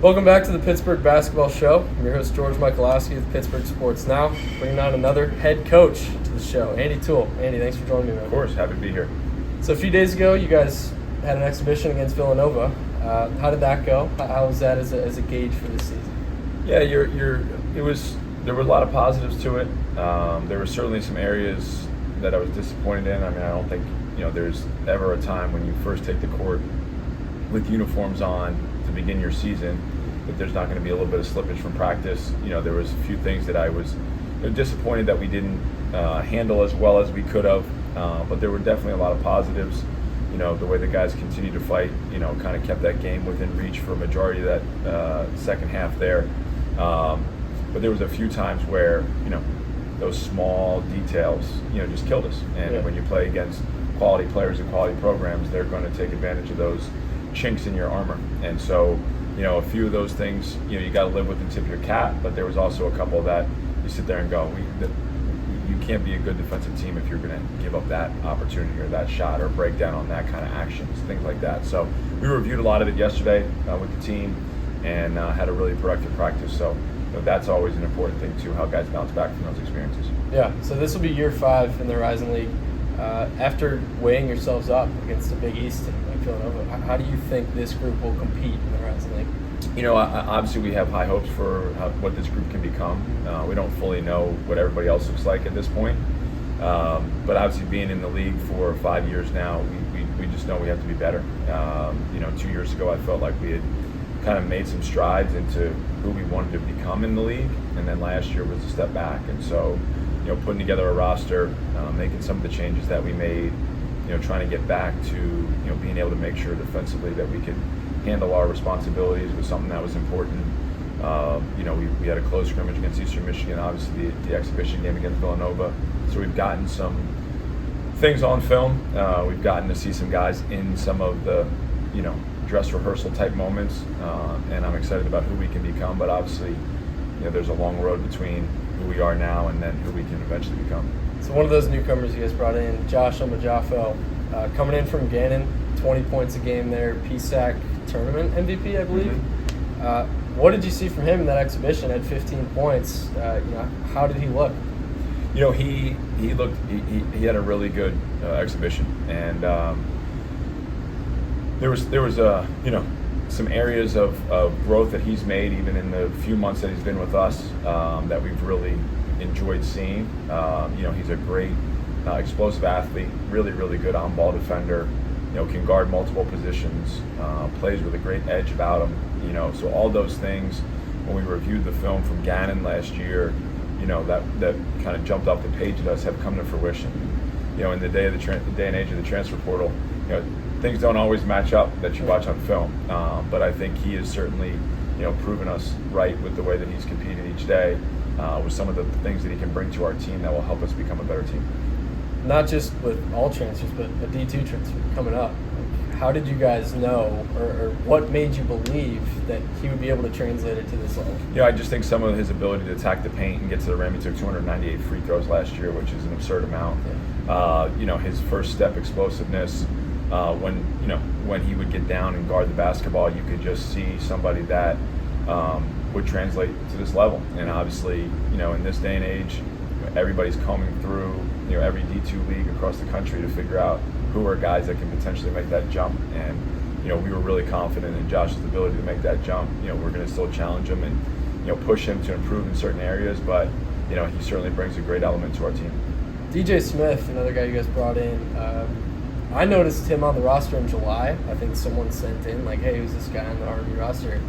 Welcome back to the Pittsburgh Basketball Show. I'm your host, George Michalowski with Pittsburgh Sports Now, bringing on another head coach to the show, Andy Toole. Andy, thanks for joining me, man. Of course, happy to be here. So a few days ago, you guys had an exhibition against Villanova. How did that go? How was that as a gauge for this season? Yeah, there were a lot of positives to it. There were certainly some areas that I was disappointed in. I mean, I don't think there's ever a time when you first take the court with uniforms on to begin your season that there's not going to be a little bit of slippage from practice. There was a few things that I was disappointed that we didn't handle as well as we could have, but there were definitely a lot of positives. The way the guys continued to fight, kind of kept that game within reach for a majority of that second half there. But there was a few times where, those small details, just killed us. And when you play against quality players and quality programs, they're going to take advantage of those chinks in your armor. And so, a few of those things, you got to live with and tip your cap, but there was also a couple that you sit there and go, you can't be a good defensive team if you're going to give up that opportunity or that shot or break down on that kind of actions, things like that. So we reviewed a lot of it yesterday with the team and had a really productive practice. So that's always an important thing too, how guys bounce back from those experiences. Yeah, so this will be year 5 in the Horizon League. After weighing yourselves up against a Big East team like Villanova, how do you think this group will compete in the Horizon League? Obviously we have high hopes for what this group can become. We don't fully know what everybody else looks like at this point. But obviously being in the league for 5 years now, we just know we have to be better. 2 years ago I felt like we had kind of made some strides into who we wanted to become in the league, and then last year was a step back. And so putting together a roster, making some of the changes that we made, trying to get back to, being able to make sure defensively that we could handle our responsibilities was something that was important. We had a close scrimmage against Eastern Michigan, obviously the exhibition game against Villanova. So we've gotten some things on film. We've gotten to see some guys in some of the, dress rehearsal type moments, and I'm excited about who we can become. But obviously, there's a long road between who we are now and then who we can eventually become. So one of those newcomers you guys brought in, Josh Omojafo, coming in from Gannon, 20 points a game there, PSAC tournament MVP, I believe. Mm-hmm. What did you see from him in that exhibition? Had 15 points. How did he look? He had a really good exhibition, and there was some areas of growth that he's made even in the few months that he's been with us that we've really enjoyed seeing. He's a great explosive athlete, really, really good on-ball defender, can guard multiple positions, plays with a great edge about him, so all those things, when we reviewed the film from Gannon last year, that kind of jumped off the page at us have come to fruition. In the day and age of the transfer portal, things don't always match up that you watch on film, but I think he has certainly, proven us right with the way that he's competed each day, with some of the things that he can bring to our team that will help us become a better team. Not just with all transfers, but a D2 transfer coming up. How did you guys know, or what made you believe that he would be able to translate it to this level? I just think some of his ability to attack the paint and get to the rim. He took 298 free throws last year, which is an absurd amount. Yeah. His first step explosiveness, when he would get down and guard the basketball, you could just see somebody that would translate to this level. And obviously, in this day and age, everybody's combing through, every D2 league across the country to figure out who are guys that can potentially make that jump. And, we were really confident in Josh's ability to make that jump. We're going to still challenge him and, push him to improve in certain areas, but, he certainly brings a great element to our team. DJ Smith, another guy you guys brought in, I noticed him on the roster in July. I think someone sent in, like, hey, who's this guy on the RMU roster?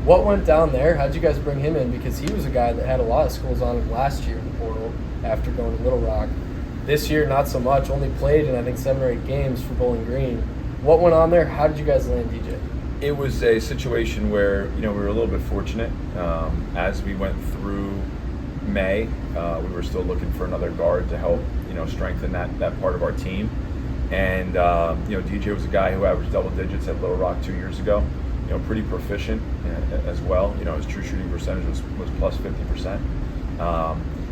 What went down there? How'd you guys bring him in? Because he was a guy that had a lot of schools on him last year in the portal after going to Little Rock. This year, not so much. Only played in, I think, 7 or 8 games for Bowling Green. What went on there? How did you guys land DJ? It was a situation where, we were a little bit fortunate. As we went through May, we were still looking for another guard to help, strengthen that part of our team. And, DJ was a guy who averaged double digits at Little Rock 2 years ago. Pretty proficient as well. His true shooting percentage was plus 50%.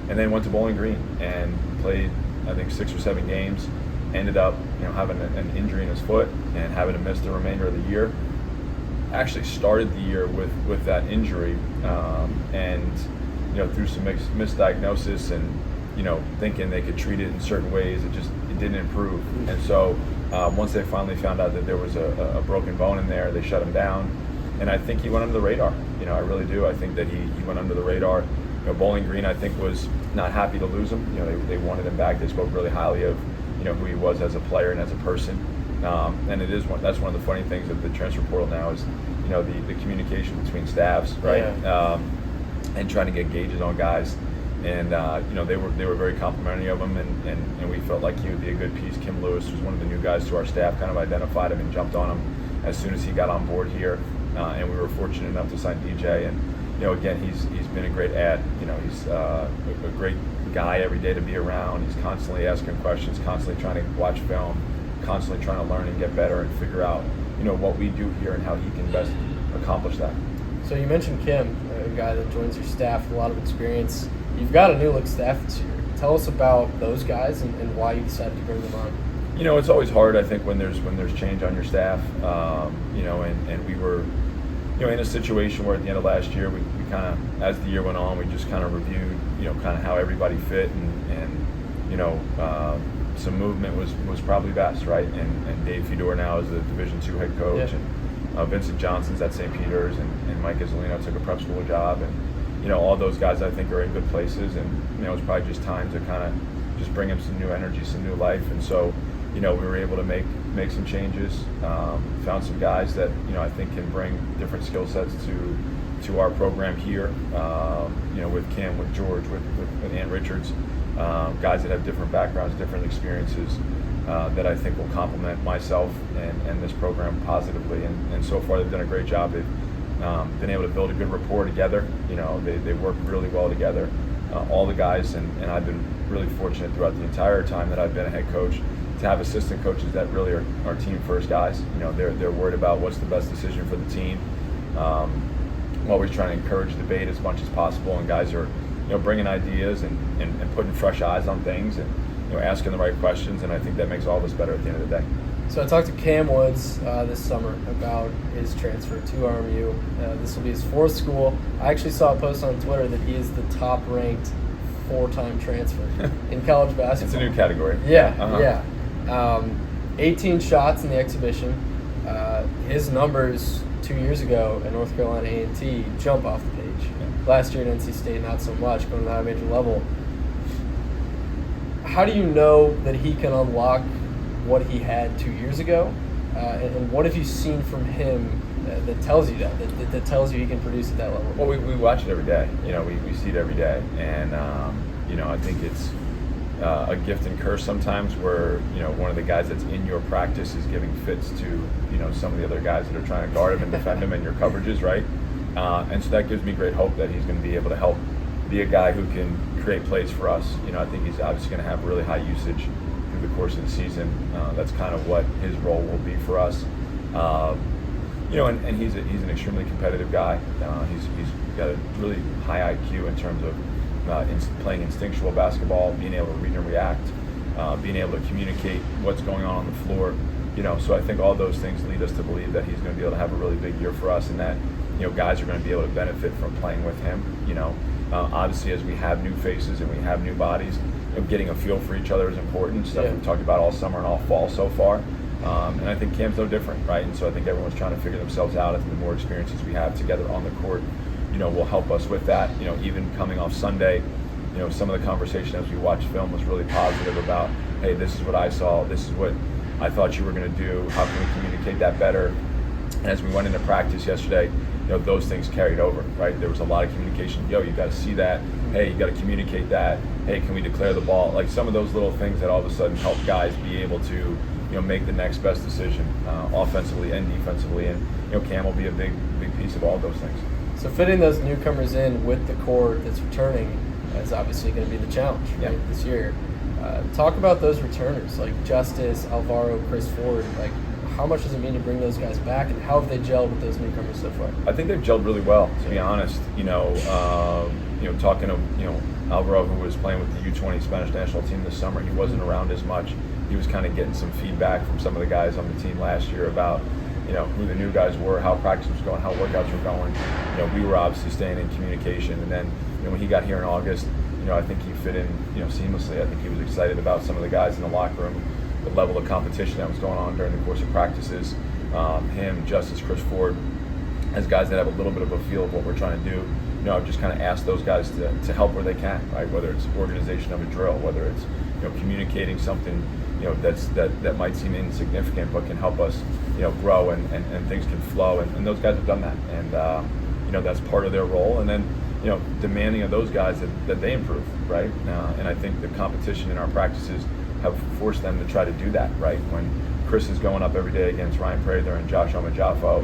And then went to Bowling Green and played, I think, 6 or 7 games. Ended up, having an injury in his foot and having to miss the remainder of the year. actually started the year with that injury, and through some misdiagnosis and thinking they could treat it in certain ways, it didn't improve. And so once they finally found out that there was a broken bone in there, they shut him down. And I think he went under the radar. I really do. I think that he went under the radar. Bowling Green, I think, was not happy to lose him. They wanted him back. They spoke really highly of who he was as a player and as a person. And that's one of the funny things of the transfer portal now is the communication between staffs, right? Yeah. And trying to get gauges on guys. And they were very complimentary of him, and we felt like he would be a good piece. Kim Lewis was one of the new guys to our staff, kind of identified him and jumped on him as soon as he got on board here. And we were fortunate enough to sign DJ. And again, he's been a great add. He's a great guy every day to be around. He's constantly asking questions, constantly trying to watch film, constantly trying to learn and get better and figure out what we do here and how he can best accomplish that. So you mentioned Kim, a guy that joins your staff with a lot of experience. You've got a new look staff this year. Tell us about those guys and why you decided to bring them on. It's always hard, I think, when there's change on your staff. And we were in a situation where at the end of last year, we kind of, as the year went on, we just kind of reviewed, kind of how everybody fit, and some movement was probably best, right? And Dave Fedor now is the Division II head coach, and Vincent Johnson's at St. Peter's, and Mike Isolino took a prep school job, and all those guys I think are in good places, and it's probably just time to kind of just bring them some new energy, some new life, and so we were able to make some changes, found some guys that I think can bring different skill sets to our program here, with Kam, with George, with Ant Richards, guys that have different backgrounds, different experiences, that I think will complement myself and this program positively, and so far they've done a great job. They've been able to build a good rapport together. They work really well together, all the guys, and I've been really fortunate throughout the entire time that I've been a head coach to have assistant coaches that really are team first guys. They're worried about what's the best decision for the team. Always trying to encourage debate as much as possible, and guys are bringing ideas and putting fresh eyes on things, and asking the right questions, and I think that makes all of us better at the end of the day. So I talked to Kam Woods this summer about his transfer to RMU. This will be his fourth school. I actually saw a post on Twitter that he is the top-ranked four-time transfer in college basketball. It's a new category. Yeah. 18 shots in the exhibition. His numbers 2 years ago at North Carolina A&T jump off the page. Yeah. Last year at NC State, not so much, going to that major level. How do you know that he can unlock what he had 2 years ago? And what have you seen from him that tells you that tells you he can produce at that level? Well, we watch it every day. We see it every day. And, I think it's a gift and curse sometimes where, one of the guys that's in your practice is giving fits to, some of the other guys that are trying to guard him and defend him in your coverages, right? And so that gives me great hope that he's going to be able to help be a guy who can create plays for us. I think he's obviously going to have really high usage through the course of the season. That's kind of what his role will be for us. And he's an extremely competitive guy. He's got a really high IQ in terms of playing instinctual basketball, being able to read and react, being able to communicate what's going on the floor. So I think all those things lead us to believe that he's going to be able to have a really big year for us, and that guys are going to be able to benefit from playing with him. Obviously, as we have new faces and we have new bodies, getting a feel for each other is important. Stuff we've talked about all summer and all fall so far. And I think Cam's no different, right? And so I think everyone's trying to figure themselves out. I think the more experiences we have together on the court, will help us with that. Even coming off Sunday, some of the conversation as we watched film was really positive about, hey, this is what I saw, this is what I thought you were going to do, how can we communicate that better? And as we went into practice yesterday, those things carried over, right? There was a lot of communication. You got to see that. Hey, you got to communicate that. Hey, can we declare the ball? Like some of those little things that all of a sudden help guys be able to, make the next best decision, offensively and defensively. And Kam will be a big piece of all those things. So fitting those newcomers in with the core that's returning is obviously going to be the challenge this year. Talk about those returners like Justice, Alvaro, Chris Ford. Like, how much does it mean to bring those guys back, and how have they gelled with those newcomers so far? I think they've gelled really well, to be honest. Talking to Alvaro, who was playing with the U20 Spanish national team this summer, he wasn't around as much. He was kind of getting some feedback from some of the guys on the team last year about, who the new guys were, how practice was going, how workouts were going. We were obviously staying in communication. And then, when he got here in August, I think he fit in, seamlessly. I think he was excited about some of the guys in the locker room, the level of competition that was going on during the course of practices. Him, Justice, Chris Ford, as guys that have a little bit of a feel of what we're trying to do. I've just kind of asked those guys to help where they can, right? Whether it's organization of a drill, whether it's communicating something that might seem insignificant but can help us grow and things can flow, and those guys have done that, and that's part of their role. And then demanding of those guys that they improve, right? And I think the competition in our practices have forced them to try to do that, right? When Chris is going up every day against Ryan Prather and Josh Omojafo,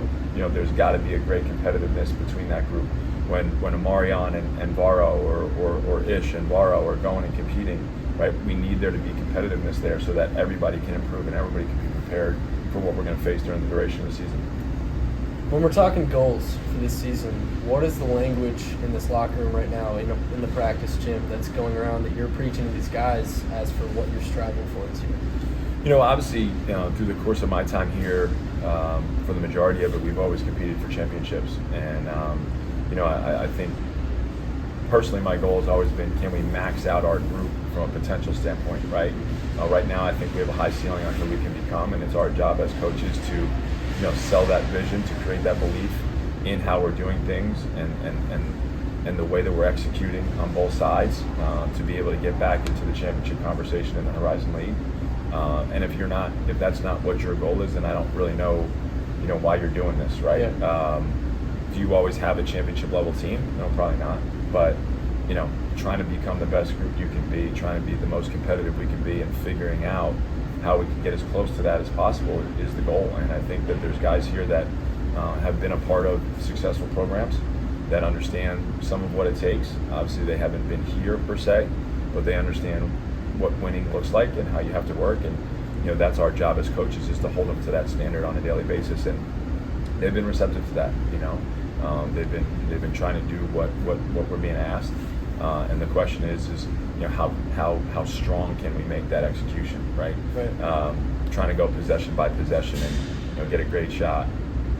there's got to be a great competitiveness between that group. When Amarion and Varo or Ish and Varo are going and competing, right? We need there to be competitiveness there so that everybody can improve and everybody can be prepared for what we're going to face during the duration of the season. When we're talking goals for this season, what is the language in this locker room right now, in the practice gym, that's going around that you're preaching to these guys as for what you're striving for this year? Obviously, through the course of my time here, for the majority of it, we've always competed for championships. And, I think personally my goal has always been, can we max out our group from a potential standpoint, right? Right now I think we have a high ceiling on who we can become, and it's our job as coaches to sell that vision, to create that belief in how we're doing things and the way that we're executing on both sides, to be able to get back into the championship conversation in the Horizon League. And if that's not what your goal is, then I don't really know why you're doing this, right? Yeah. Do you always have a championship level team? No, probably not. But trying to become the best group you can be, trying to be the most competitive we can be, and figuring out how we can get as close to that as possible is the goal. And I think that there's guys here that have been a part of successful programs that understand some of what it takes. Obviously, they haven't been here per se, but they understand what winning looks like and how you have to work. And that's our job as coaches, is to hold them to that standard on a daily basis. And they've been receptive to that. They've been trying to do what we're being asked. And the question is how strong can we make that execution, right? Trying to go possession by possession and get a great shot,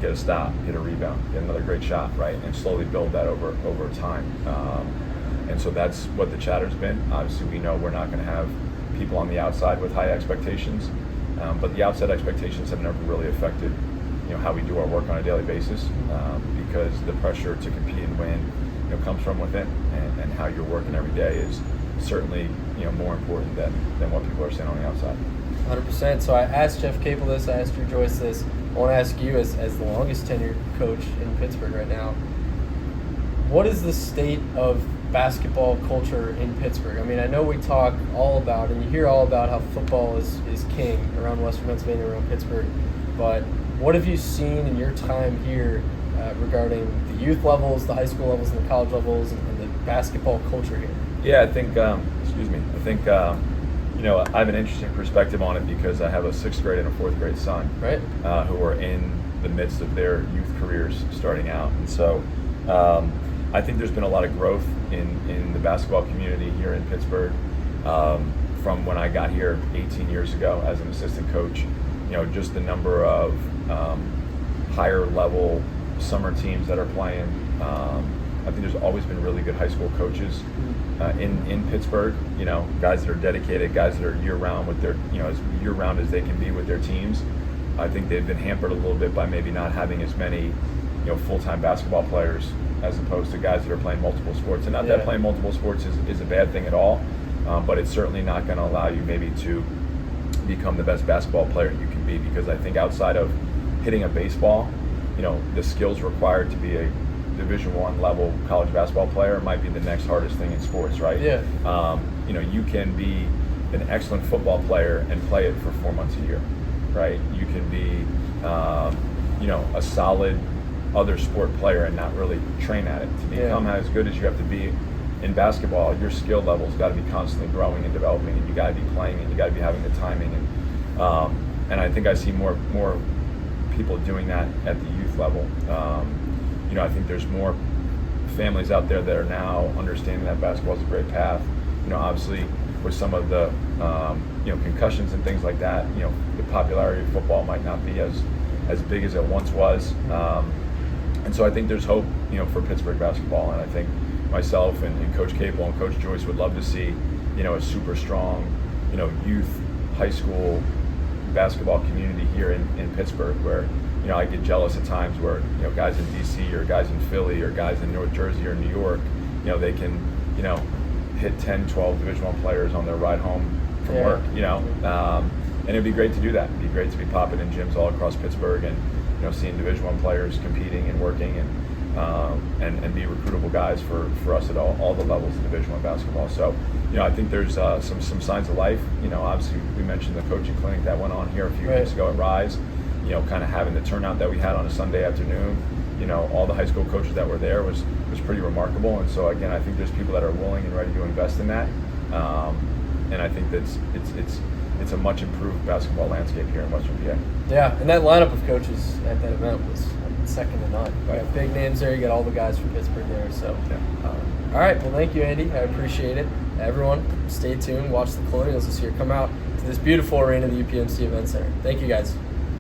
get a stop, get a rebound, get another great shot, right? And slowly build that over time. And so that's what the chatter's been. Obviously, we know we're not going to have people on the outside with high expectations, but the outside expectations have never really affected how we do our work on a daily basis, because the pressure to compete and win comes from within, and how you're working every day is certainly more important than what people are saying on the outside. 100%. So I asked Jeff Capel this, I asked Drew Joyce this. I want to ask you, as the longest tenured coach in Pittsburgh right now, what is the state of basketball culture in Pittsburgh? I mean, I know we talk all about, and you hear all about how football is king around Western Pennsylvania, around Pittsburgh, but what have you seen in your time here regarding the youth levels, the high school levels, and the college levels, and the basketball culture here? Yeah, I think, I have an interesting perspective on it because I have a 6th grade and a 4th grade son, right, who are in the midst of their youth careers starting out. And so I think there's been a lot of growth in the basketball community here in Pittsburgh from when I got here 18 years ago as an assistant coach. Just the number of higher level summer teams that are playing. I think there's always been really good high school coaches in Pittsburgh, guys that are dedicated, guys that are year-round with their, as year-round as they can be with their teams. I think they've been hampered a little bit by maybe not having as many, full-time basketball players as opposed to guys that are playing multiple sports. And not that playing multiple sports is a bad thing at all, but it's certainly not going to allow you maybe to become the best basketball player you can be, because I think outside of hitting a baseball, the skills required to be a Division I level college basketball player might be the next hardest thing in sports, right? Yeah. You can be an excellent football player and play it for 4 months a year, right? You can be, a solid other sport player and not really train at it. To become as good as you have to be in basketball, your skill level's got to be constantly growing and developing, and you got to be playing, and you got to be having the timing, and I think I see more people doing that at the youth level. I think there's more families out there that are now understanding that basketball is a great path. Obviously with some of the concussions and things like that, the popularity of football might not be as as big as it once was. And so I think there's hope, for Pittsburgh basketball. And I think myself and Coach Capel and Coach Joyce would love to see, a super strong, youth, high school basketball community here in Pittsburgh, where, I get jealous at times where, guys in DC or guys in Philly or guys in North Jersey or New York, they can, hit 10, 12 Division I players on their ride home from work, and it'd be great to do that. It'd be great to be popping in gyms all across Pittsburgh and, seeing Division I players competing and working and be recruitable guys for us at all the levels of Division I basketball. So, I think there's some signs of life. Obviously we mentioned the coaching clinic that went on here a few weeks ago at Rise. Kind of having the turnout that we had on a Sunday afternoon. All the high school coaches that were there was pretty remarkable. And so again, I think there's people that are willing and ready to invest in that. And I think that's it's a much improved basketball landscape here in Western PA. Yeah, and that lineup of coaches at that event was second to none. You Right. got big names there. You got all the guys from Pittsburgh there. So, Yeah. All right. Well, thank you, Andy. I appreciate it. Everyone, stay tuned. Watch the Colonials this year. Come out to this beautiful arena, the UPMC Event Center. Thank you, guys.